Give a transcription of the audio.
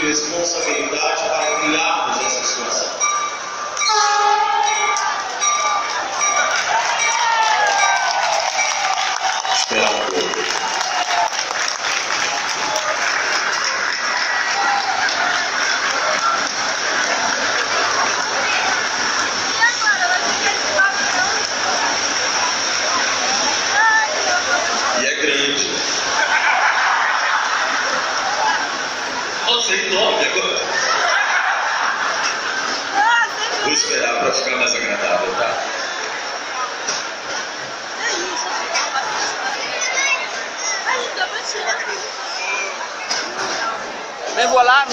responsabilidade para criarmos essa situação. Esperar um pouco. E é grande. Aceitou, agora. Vou esperar para ficar mais agradável, tá? Mais voilà.